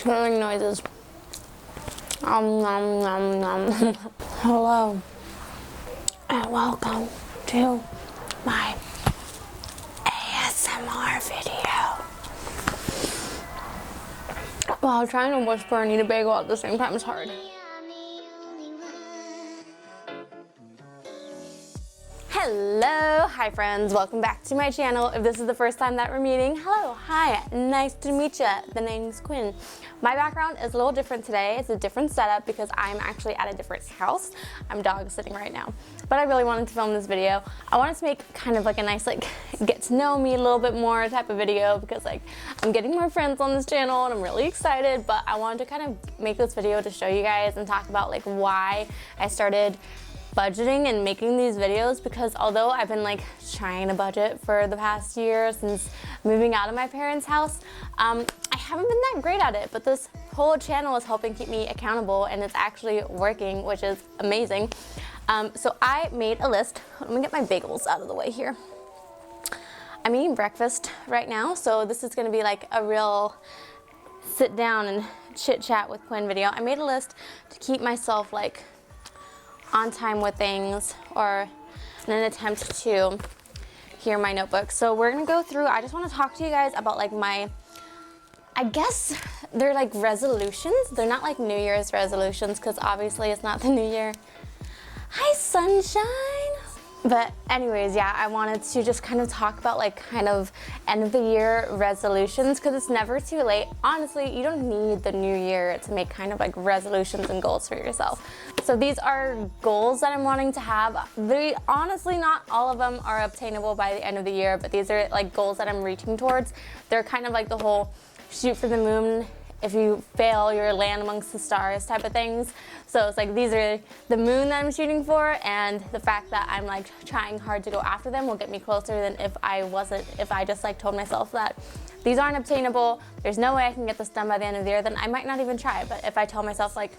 swirling noises. Nom nom nom. Hello and welcome to my ASMR video. While trying to whisper and eat a bagel at the same time is hard. Hello, hi friends, welcome back to my channel. If this is the first time that we're meeting, hello, hi, nice to meet you. The name's Quinn. My background is a little different today. It's a different setup because I'm actually at a different house. I'm dog sitting right now, but I really wanted to film this video. I wanted to make kind of like a nice get to know me a little bit more type of video because I'm getting more friends on this channel and I'm really excited, but I wanted to kind of make this video to show you guys and talk about why I started budgeting and making these videos, because although I've been trying to budget for the past year since moving out of my parents' house, I haven't been that great at it, but this whole channel is helping keep me accountable and it's actually working, which is amazing. So I made a list. Let me get my bagels out of the way here. I'm eating breakfast right now, so this is gonna be a real sit down and chit chat with Quinn video. I made a list to keep myself on time with things, or in an attempt to hear my notebook. So we're gonna go through, I just wanna talk to you guys about my, I guess they're resolutions. They're not New Year's resolutions because obviously it's not the new year. Hi sunshine. But anyways, yeah, I wanted to just kind of talk about kind of end of the year resolutions, because it's never too late. Honestly, you don't need the new year to make kind of resolutions and goals for yourself. So these are goals that I'm wanting to have. Honestly, not all of them are obtainable by the end of the year, but these are goals that I'm reaching towards. They're kind of the whole shoot for the moon. If you fail, you'll land amongst the stars type of things. So it's these are the moon that I'm shooting for, and the fact that I'm trying hard to go after them will get me closer than if I just told myself that these aren't obtainable, there's no way I can get this done by the end of the year, then I might not even try. But if I tell myself I'm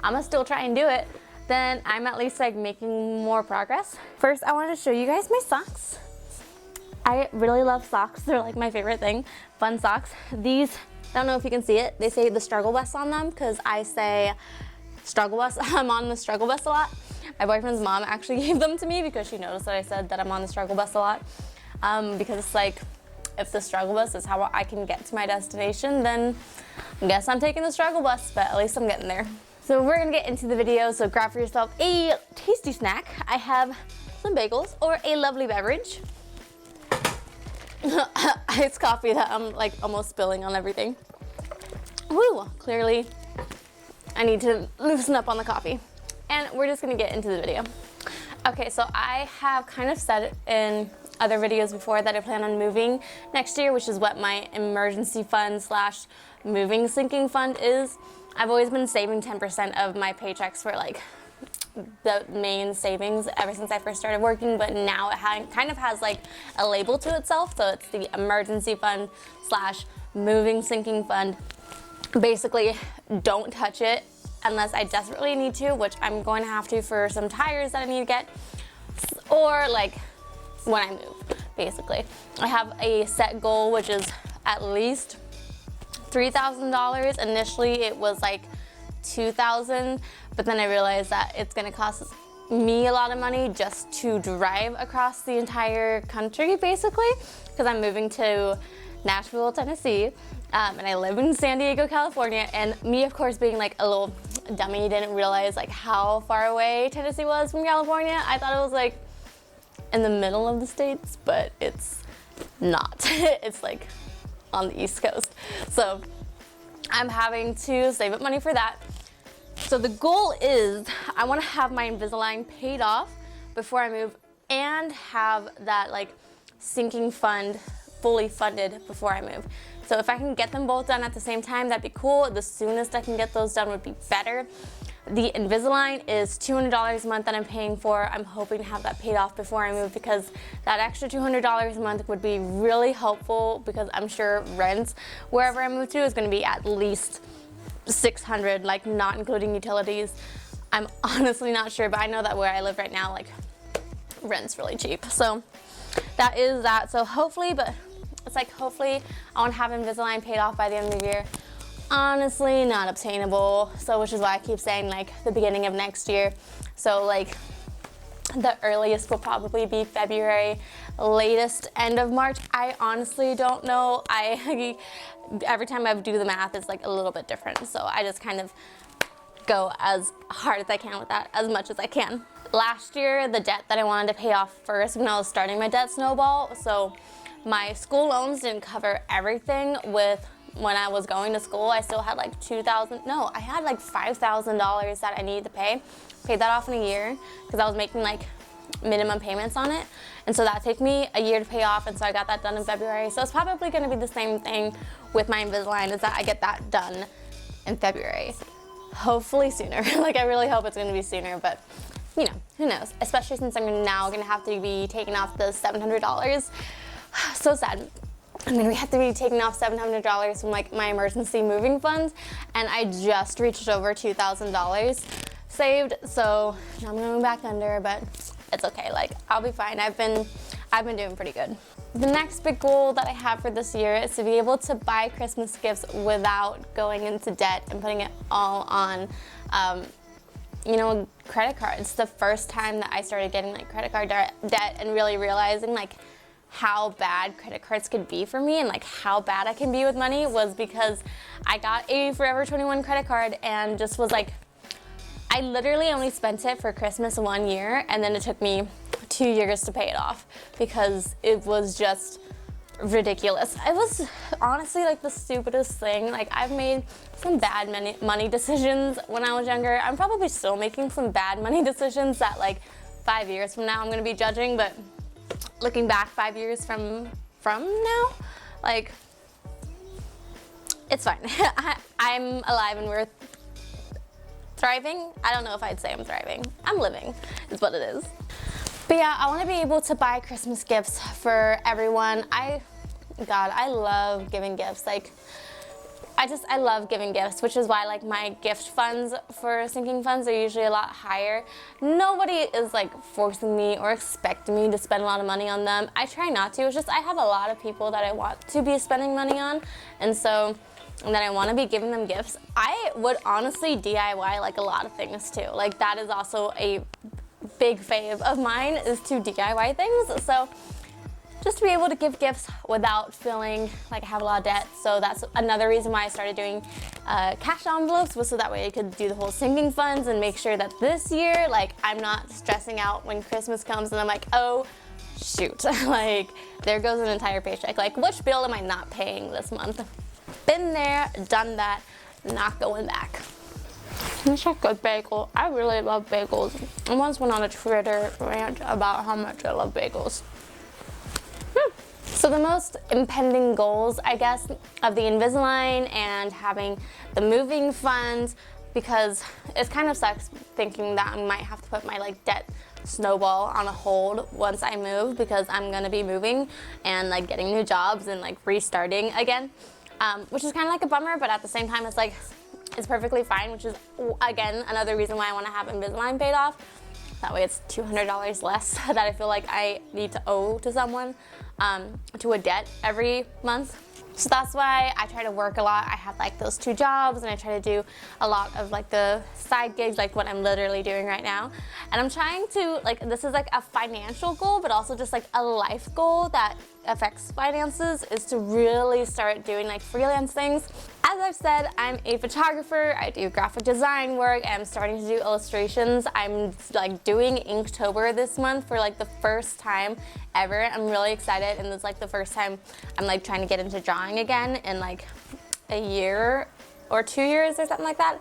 gonna still try and do it, then I'm at least making more progress. First, I wanted to show you guys my socks. I really love socks. They're my favorite thing. Fun socks. These, I don't know if you can see it. They say the struggle bus on them because I say struggle bus. I'm on the struggle bus a lot. My boyfriend's mom actually gave them to me because she noticed that I said that I'm on the struggle bus a lot. Because it's if the struggle bus is how I can get to my destination, then I guess I'm taking the struggle bus, but at least I'm getting there. So we're gonna get into the video, so grab for yourself a tasty snack. I have some bagels or a lovely beverage. Iced coffee that I'm almost spilling on everything. Woo, clearly I need to loosen up on the coffee. And we're just gonna get into the video. Okay, so I have kind of said in other videos before that I plan on moving next year, which is what my emergency fund slash moving sinking fund is. I've always been saving 10% of my paychecks for the main savings ever since I first started working, but now it kind of has a label to itself, so it's the emergency fund slash moving sinking fund. Basically, don't touch it unless I desperately need to, which I'm going to have to for some tires that I need to get, or when I move, basically. I have a set goal, which is at least $3,000. Initially, it was $2,000, but then I realized that it's gonna cost me a lot of money just to drive across the entire country, basically, because I'm moving to Nashville, Tennessee, and I live in San Diego, California, and me, of course, being a little dummy, didn't realize how far away Tennessee was from California. I thought it was in the middle of the states, but it's not. It's on the East Coast. So I'm having to save up money for that. So the goal is I want to have my Invisalign paid off before I move and have that sinking fund fully funded before I move. So if I can get them both done at the same time, that'd be cool. The soonest I can get those done would be better. The Invisalign is $200 a month that I'm paying for. I'm hoping to have that paid off before I move, because that extra $200 a month would be really helpful, because I'm sure rent wherever I move to is going to be at least $600, not including utilities. I'm honestly not sure, but I know that where I live right now, rent's really cheap. So that is that. So hopefully, but it's hopefully I want to have Invisalign paid off by the end of the year. honestly not obtainable. So which is why I keep saying like the beginning of next year. So like the earliest will probably be February, latest end of March. I honestly don't know. Every time I do the math, it's like a little bit different. So I just kind of go as hard as I can with that, as much as I can. Last year, the debt that I wanted to pay off first when I was starting my debt snowball, so my school loans didn't cover everything. With when I was going to school, I still had like I had like $5,000 that I needed to pay. Paid that off in a year because I was making like minimum payments on it. And so that took me a year to pay off, and so I got that done in February. So it's probably gonna be the same thing with my Invisalign, is that I get that done in February. Hopefully sooner. Like I really hope it's gonna be sooner, but you know, who knows? Especially since I'm now gonna have to be taking off the $700. So sad. I'm gonna have to be taking off $700 from like my emergency moving funds, and I just reached over $2,000 saved. So now I'm gonna move back under, but it's okay. Like I'll be fine. I've been doing pretty good. The next big goal that I have for this year is to be able to buy Christmas gifts without going into debt and putting it all on credit cards. The first time that I started getting like credit card debt and really realizing like how bad credit cards could be for me and like how bad I can be with money was because I got a Forever 21 credit card and just was like, I literally only spent it for Christmas 1 year, and then it took me 2 years to pay it off because it was just ridiculous. It was honestly like the stupidest thing. Like I've made some bad money decisions when I was younger. I'm probably still making some bad money decisions that like 5 years from now I'm gonna be judging, but looking back 5 years from now, like it's fine. I'm alive and we're thriving. I don't know if I'd say I'm thriving. I'm living is what it is. But yeah, I want to be able to buy Christmas gifts for everyone. I love giving gifts. Like, I love giving gifts, which is why like my gift funds for sinking funds are usually a lot higher. Nobody is like forcing me or expecting me to spend a lot of money on them. I try not to. It's just I have a lot of people that I want to be spending money on, and that I want to be giving them gifts. I would honestly DIY like a lot of things too. Like that is also a big fave of mine, is to DIY things. So just to be able to give gifts without feeling like I have a lot of debt. So that's another reason why I started doing cash envelopes, was so that way I could do the whole sinking funds and make sure that this year, like I'm not stressing out when Christmas comes and I'm like, oh shoot, like there goes an entire paycheck. Like which bill am I not paying this month? Been there, done that, not going back. It's a good bagel. I really love bagels. I once went on a Twitter rant about how much I love bagels. So the most impending goals, I guess, of the Invisalign and having the moving funds, because it kind of sucks thinking that I might have to put my like debt snowball on a hold once I move, because I'm gonna be moving and like getting new jobs and like restarting again, which is kind of like a bummer, but at the same time it's like, it's perfectly fine, which is again another reason why I want to have Invisalign paid off. That way it's $200 less that I feel like I need to owe to someone, to a debt every month. So that's why I try to work a lot. I have like those 2 jobs, and I try to do a lot of like the side gigs, like what I'm literally doing right now. And I'm trying to, like, this is like a financial goal, but also just like a life goal that affects finances, is to really start doing like freelance things. As I've said, I'm a photographer. I do graphic design work, and I'm starting to do illustrations. I'm like doing Inktober this month for like the first time ever. I'm really excited, and it's like the first time I'm like trying to get into drawing again in like a year or 2 years or something like that.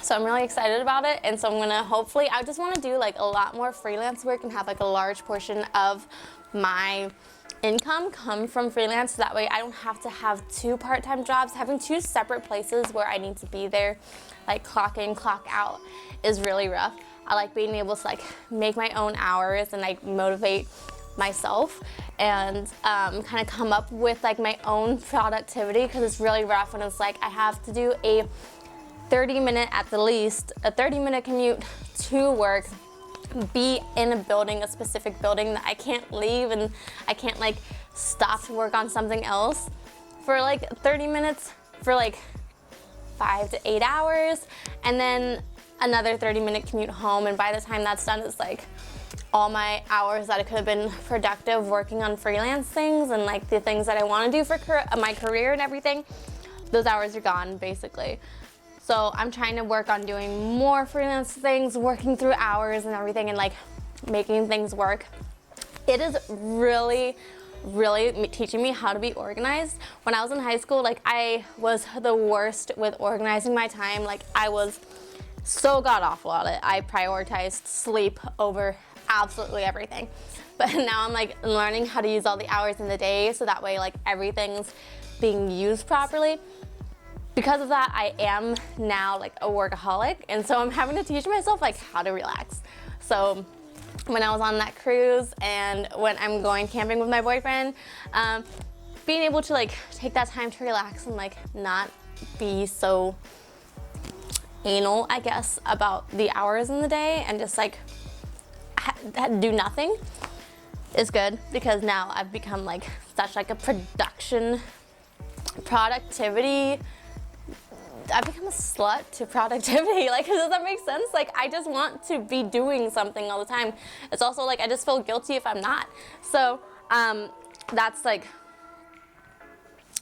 So I'm really excited about it, and so I'm gonna hopefully, I just want to do like a lot more freelance work and have like a large portion of my income come from freelance, so that way I don't have to have 2 part-time jobs. Having 2 separate places where I need to be there, like clock in, clock out, is really rough. I like being able to like make my own hours and like motivate myself and kind of come up with like my own productivity, because it's really rough when it's like I have to do a 30-minute, at the least, a 30-minute commute to work, be in a building, a specific building that I can't leave, and I can't like stop to work on something else for like 30 minutes. for like 5 to 8 hours, and then another 30-minute commute home. And by the time that's done, it's like all my hours that I could have been productive working on freelance things and like the things that I want to do for my career and everything, those hours are gone basically. So I'm trying to work on doing more freelance things, working through hours and everything, and like making things work. It is really teaching me how to be organized. When I was in high school, like I was the worst with organizing my time. Like I was so god awful at it. I prioritized sleep over absolutely everything. But now I'm like learning how to use all the hours in the day so that way like everything's being used properly. Because of that, I am now like a workaholic, and so I'm having to teach myself like how to relax. So when I was on that cruise and when I'm going camping with my boyfriend, being able to like take that time to relax and like not be so anal, I guess, about the hours in the day and just like do nothing is good, because now I've become like such like a productivity. I've become a slut to productivity. Like, does that make sense? Like, I just want to be doing something all the time. It's also like I just feel guilty if I'm not. So that's like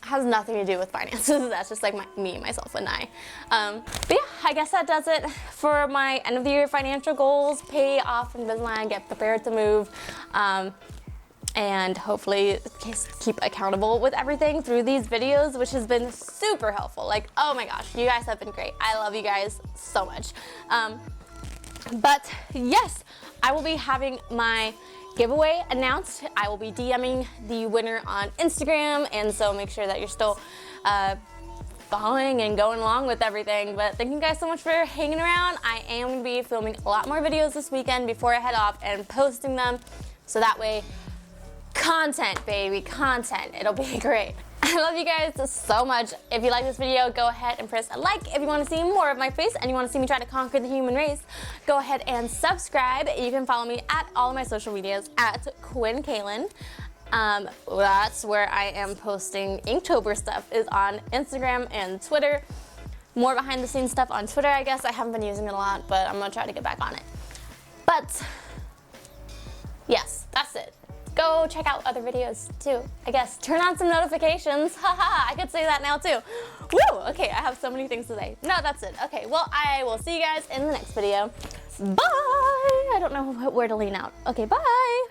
has nothing to do with finances. That's just like me, myself, and I. But yeah, I guess that does it for my end of the year financial goals. Pay off Invisalign, get prepared to move, and hopefully keep accountable with everything through these videos, which has been super helpful. Like, oh my gosh, you guys have been great. I love you guys so much. But yes, I will be having my giveaway announced. I will be DMing the winner on Instagram, and so make sure that you're still following and going along with everything. But thank you guys so much for hanging around. I am going to be filming a lot more videos this weekend before I head off and posting them, so that way content, baby, content. It'll be great. I love you guys so much. If you like this video, go ahead and press a like. If you want to see more of my face and you want to see me try to conquer the human race, go ahead and subscribe. You can follow me at all of my social medias at Quinn Kaylin. That's where I am posting Inktober stuff, is on Instagram and Twitter. More behind the scenes stuff on Twitter, I guess. I haven't been using it a lot, but I'm gonna try to get back on it. But yes, that's it. Go check out other videos too, I guess. Turn on some notifications. Haha, I could say that now too. Woo, okay, I have so many things to say. No, that's it. Okay, well, I will see you guys in the next video. Bye! I don't know where to lean out. Okay, bye!